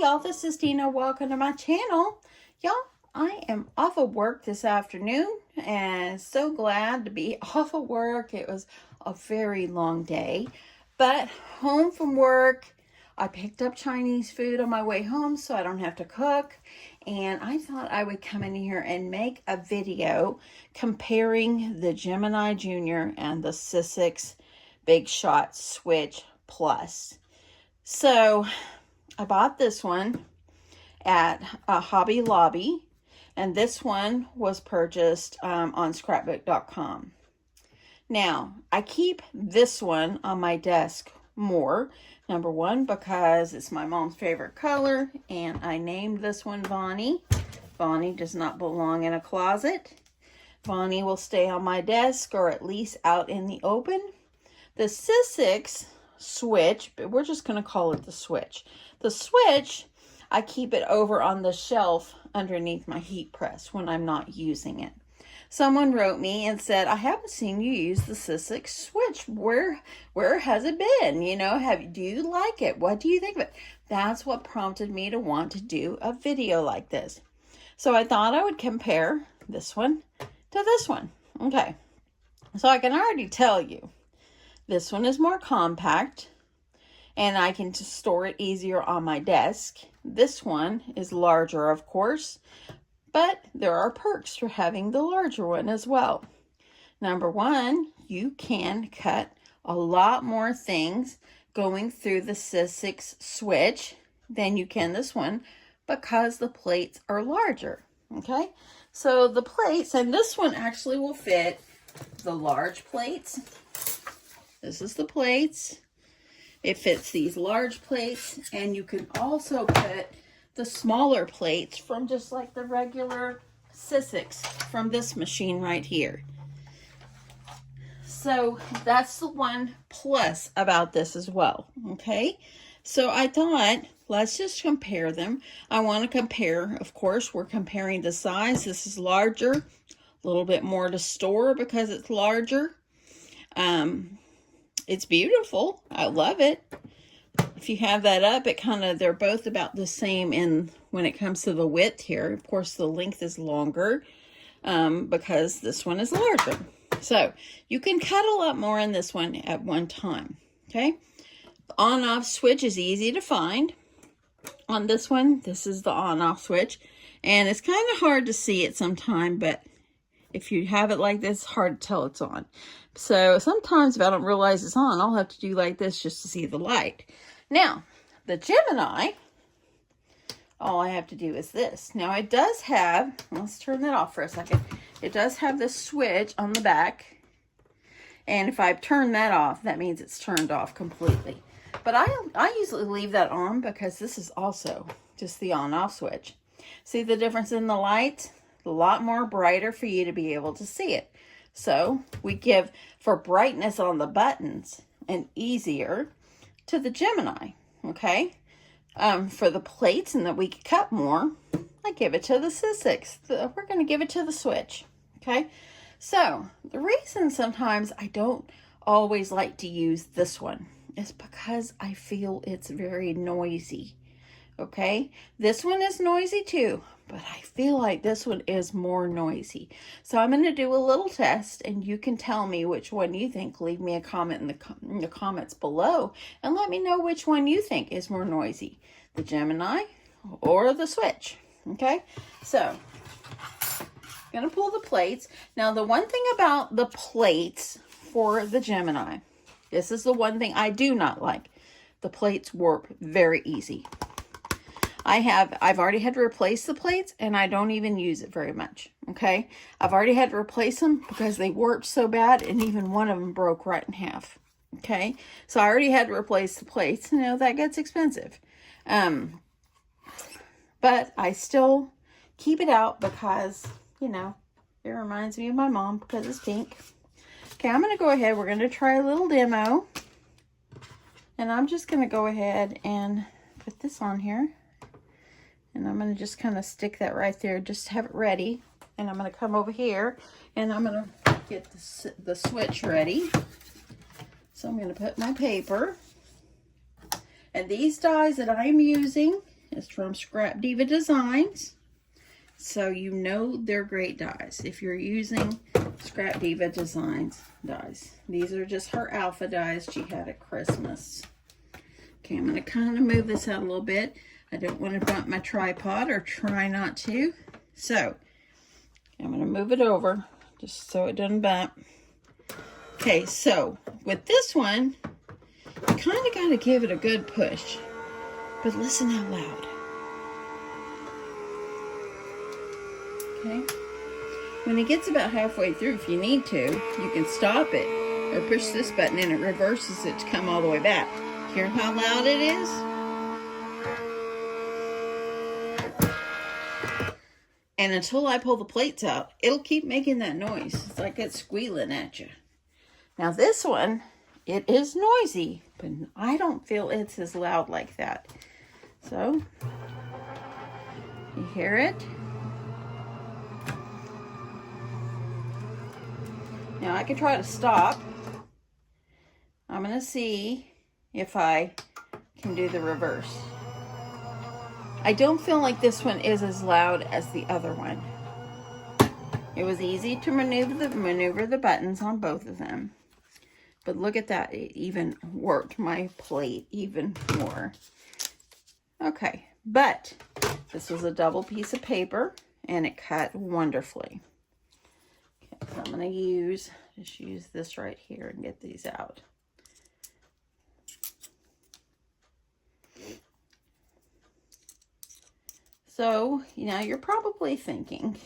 y'all, this is Dina. Welcome to my channel. Y'all, I am off of work this afternoon and so glad to be off of work. It was a very long day, but home from work, I picked up Chinese food on my way home so I don't have to cook, and I thought I would come in here and make a video comparing the Gemini Junior and the Sizzix Big Shot Switch Plus. So I bought this one at Hobby Lobby, and this one was purchased on scrapbook.com. Now, I keep this one on my desk more. Number one, because it's my mom's favorite color, and I named this one Bonnie. Bonnie does not belong in a closet. Bonnie will stay on my desk, or at least out in the open. The Sizzix Switch, but we're just going to call it the Switch. The Switch, I keep it over on the shelf underneath my heat press when I'm not using it. Someone wrote me and said, I haven't seen you use the Sizzix Switch. Where has it been? You know, do you like it? What do you think of it? That's what prompted me to want to do a video like this. So I thought I would compare this one to this one. Okay, so I can already tell you, this one is more compact, and I can just store it easier on my desk. This one is larger, of course, but there are perks for having the larger one as well. Number one, you can cut a lot more things going through the Sizzix Switch than you can this one because the plates are larger, okay? So the plates, and this one actually will fit the large plates. This is the plates. It fits these large plates, and you can also put the smaller plates from just like the regular Sizzix from this machine right here. So that's the one plus about this as well, okay? So I thought, let's just compare them. I want to compare, of course, we're comparing the size. This is larger, a little bit more to store because it's larger. It's beautiful. I love it. If you have that up, they're both about the same when it comes to the width here. Of course, the length is longer because this one is larger. So you can cut a lot more in this one at one time, okay? The on-off switch is easy to find. On this one, this is the on-off switch, and it's kind of hard to see it sometime, but if you have it like this, it's hard to tell it's on. So sometimes if I don't realize it's on, I'll have to do like this just to see the light. Now, the Gemini, all I have to do is this. Now it does have, let's turn that off for a second. It does have this switch on the back. And if I turn that off, that means it's turned off completely. But I usually leave that on because this is also just the on-off switch. See the difference in the light? A lot more brighter for you to be able to see it. So we give for brightness on the buttons and easier to the Gemini, okay? For the plates and that we can cut more, I give it to the Sizzix. We're going to give it to the Switch, okay? So the reason sometimes I don't always like to use this one is because I feel it's very noisy, okay? This one is noisy too, but I feel like this one is more noisy. So I'm going to do a little test, and you can tell me which one you think. Leave me a comment in the comments below, and let me know which one you think is more noisy, the Gemini or the Switch, okay? So I'm going to pull the plates. Now, the one thing about the plates for the Gemini, this is the one thing I do not like. The plates warp very easy. I've already had to replace the plates, and I don't even use it very much, okay? I've already had to replace them because they warped so bad, and even one of them broke right in half, okay? So I already had to replace the plates. You know, that gets expensive. But I still keep it out because, you know, it reminds me of my mom because it's pink. Okay, I'm going to go ahead. We're going to try a little demo. And I'm just going to go ahead and put this on here. And I'm going to just kind of stick that right there, just have it ready. And I'm going to come over here, and I'm going to get the switch ready. So I'm going to put my paper. And these dies that I'm using is from Scrap Diva Designs. So you know they're great dies if you're using Scrap Diva Designs dies. These are just her alpha dies she had at Christmas. Okay, I'm going to kind of move this out a little bit. I don't want to bump my tripod, or try not to. So I'm going to move it over just so it doesn't bump. Okay, so with this one, you kind of got to give it a good push. But listen how loud. Okay. When it gets about halfway through, if you need to, you can stop it or push this button and it reverses it to come all the way back. Hear how loud it is? And until I pull the plates out, it'll keep making that noise. It's like it's squealing at you. Now this one, it is noisy, but I don't feel it's as loud like that. So, you hear it? Now I can try to stop. I'm going to see if I can do the reverse. I don't feel like this one is as loud as the other one. It was easy to maneuver the buttons on both of them. But look at that, it even worked my plate even more. Okay, but this was a double piece of paper and it cut wonderfully. Okay, so I'm going to just use this right here and get these out. So, you're probably thinking,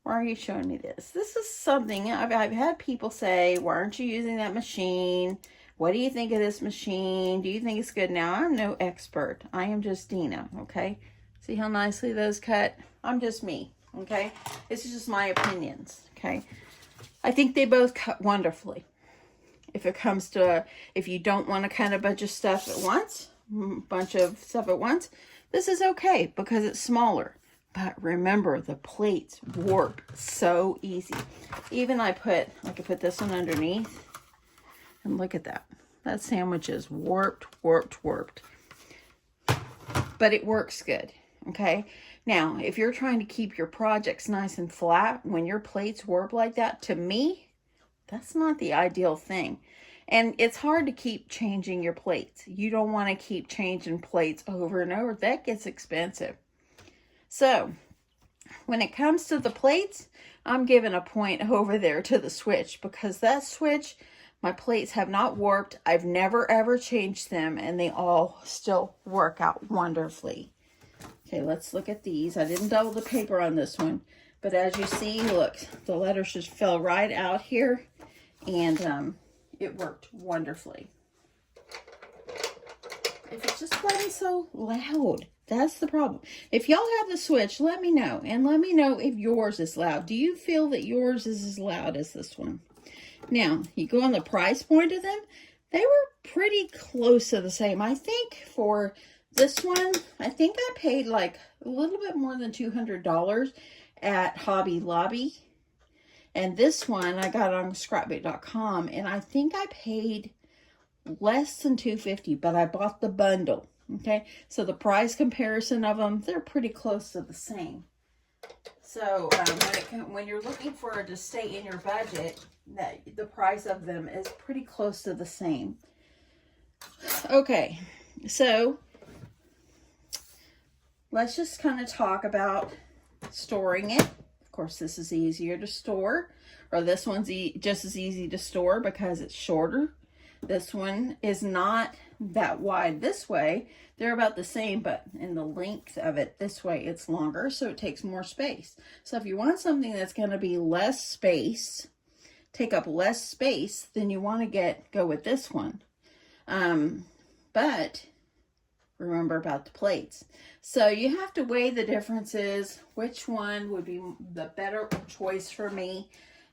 why are you showing me this? This is something I've had people say, why aren't you using that machine? What do you think of this machine? Do you think it's good? Now, I'm no expert. I am just Dina, okay? See how nicely those cut? I'm just me, okay? This is just my opinions, okay? I think they both cut wonderfully. If it comes to, if you don't want to cut a bunch of stuff at once, this is okay because it's smaller. But remember, the plates warp so easy. Even I could put this one underneath. And look at that. That sandwich is warped. But it works good, okay? Now, if you're trying to keep your projects nice and flat, when your plates warp like that, to me, that's not the ideal thing. And it's hard to keep changing your plates. You don't want to keep changing plates over and over. That gets expensive. So, when it comes to the plates, I'm giving a point over there to the switch because that switch, my plates have not warped. I've never ever changed them and they all still work out wonderfully. Okay, let's look at these. I didn't double the paper on this one, but as you see, look, the letters just fell right out here and it worked wonderfully. If it's just plain so loud, that's the problem. If y'all have the switch, let me know. And let me know if yours is loud. Do you feel that yours is as loud as this one? Now, you go on the price point of them. They were pretty close to the same. I think for this one, I think I paid like a little bit more than $200 at Hobby Lobby. And this one I got on scrapbook.com, and I think I paid less than $250, but I bought the bundle. Okay, so the price comparison of them, they're pretty close to the same. So when you're looking for it to stay in your budget, the price of them is pretty close to the same. Okay, so let's just kind of talk about storing it. Of course, this is easier to store, or this one's just as easy to store because it's shorter. This one is not that wide this way. They're about the same, but in the length of it, this way it's longer, so it takes more space. So if you want something that's going to be less space, take up less space, then you want to go with this one. But remember about the plates. So you have to weigh the differences, which one would be the better choice for me.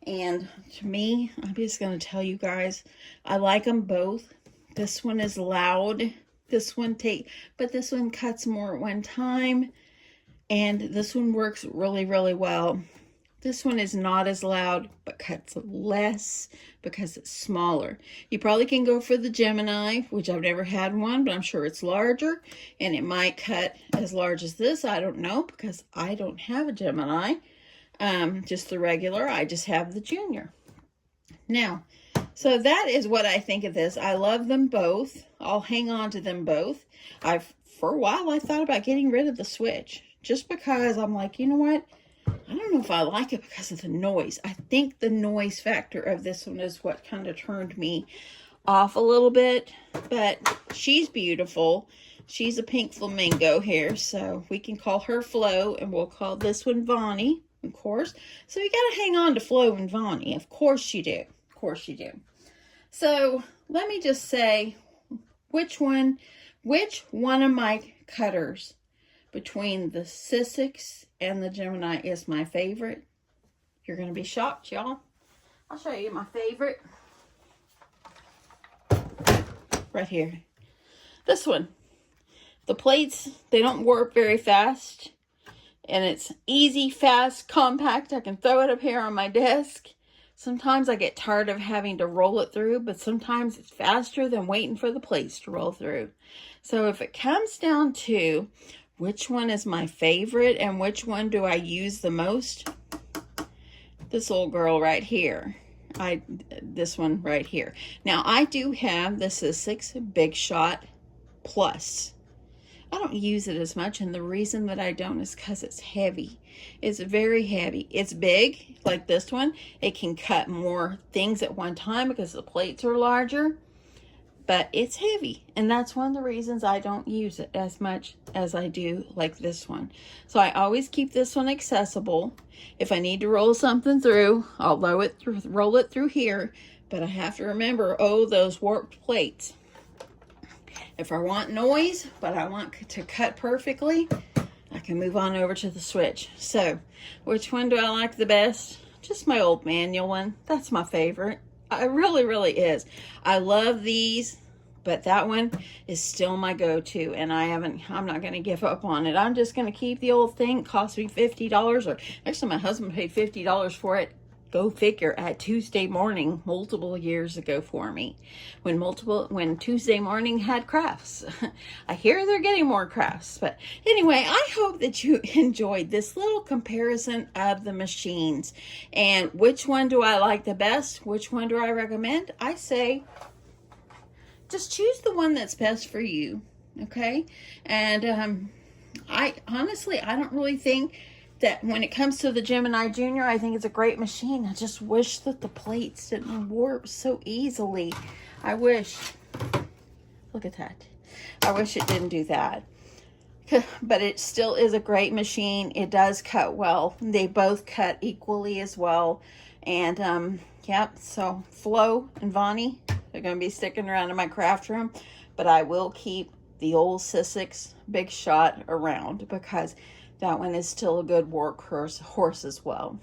And to me, I'm just going to tell you guys, I like them both. This one is loud. But this one cuts more at one time. And this one works really, really well. This one is not as loud, but cuts less because it's smaller. You probably can go for the Gemini, which I've never had one, but I'm sure it's larger. And it might cut as large as this. I don't know, because I don't have a Gemini. Just the regular. I just have the Junior. Now, so that is what I think of this. I love them both. I'll hang on to them both. For a while, I thought about getting rid of the Switch. Just because I'm like, you know what? I don't know if I like it because of the noise. I think the noise factor of this one is what kind of turned me off a little bit. But she's beautiful. She's a pink flamingo here, so we can call her Flo, and we'll call this one Vonnie, of course. So you got to hang on to Flo and Vonnie. Of course you do. Of course you do. So let me just say which one of my cutters between the Sizzix and the Gemini is my favorite. You're going to be shocked, y'all. I'll show you my favorite. Right here. This one. The plates, they don't warp very fast. And it's easy, fast, compact. I can throw it up here on my desk. Sometimes I get tired of having to roll it through, but sometimes it's faster than waiting for the plates to roll through. So if it comes down to which one is my favorite and which one do I use the most, this little girl right here. This one right here. Now, I do have the Sizzix Big Shot Plus. I don't use it as much, and the reason that I don't is because it's heavy. It's very heavy. It's big, like this one. It can cut more things at one time because the plates are larger, but it's heavy, and that's one of the reasons I don't use it as much as I do like this one. So I always keep this one accessible. If I need to roll something through, I'll roll it through here, but I have to remember, oh, those warped plates. If I want noise, but I want to cut perfectly, I can move on over to the Switch. So, which one do I like the best? Just my old manual one. That's my favorite. It really, really is. I love these, but that one is still my go-to, and I'm not going to give up on it. I'm just going to keep the old thing. It cost me $50, or actually my husband paid $50 for it. Go figure, at Tuesday Morning multiple years ago for me, when Tuesday Morning had crafts. I hear they're getting more crafts, but anyway, I hope that you enjoyed this little comparison of the machines and which one do I like the best, which one do I recommend. I say just choose the one that's best for you, okay? And I honestly, I don't really think that when it comes to the Gemini Junior, I think it's a great machine. I just wish that the plates didn't warp so easily. I wish. Look at that. I wish it didn't do that. But it still is a great machine. It does cut well. They both cut equally as well. And, yep, so Flo and Vonnie are going to be sticking around in my craft room. But I will keep the old Sizzix Big Shot around because that one is still a good workhorse as well.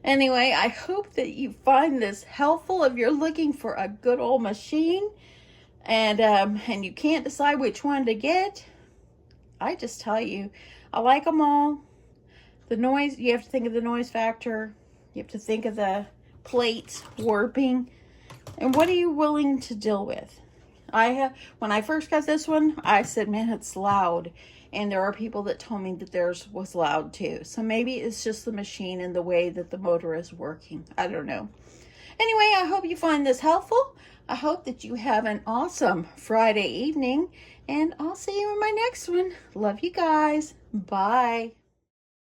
Anyway, I hope that you find this helpful if you're looking for a good old machine and you can't decide which one to get. I just tell you, I like them all. The noise, you have to think of the noise factor. You have to think of the plates warping. And what are you willing to deal with? When I first got this one, I said, man, it's loud. And there are people that told me that theirs was loud too. So maybe it's just the machine and the way that the motor is working. I don't know. Anyway, I hope you find this helpful. I hope that you have an awesome Friday evening. And I'll see you in my next one. Love you guys. Bye.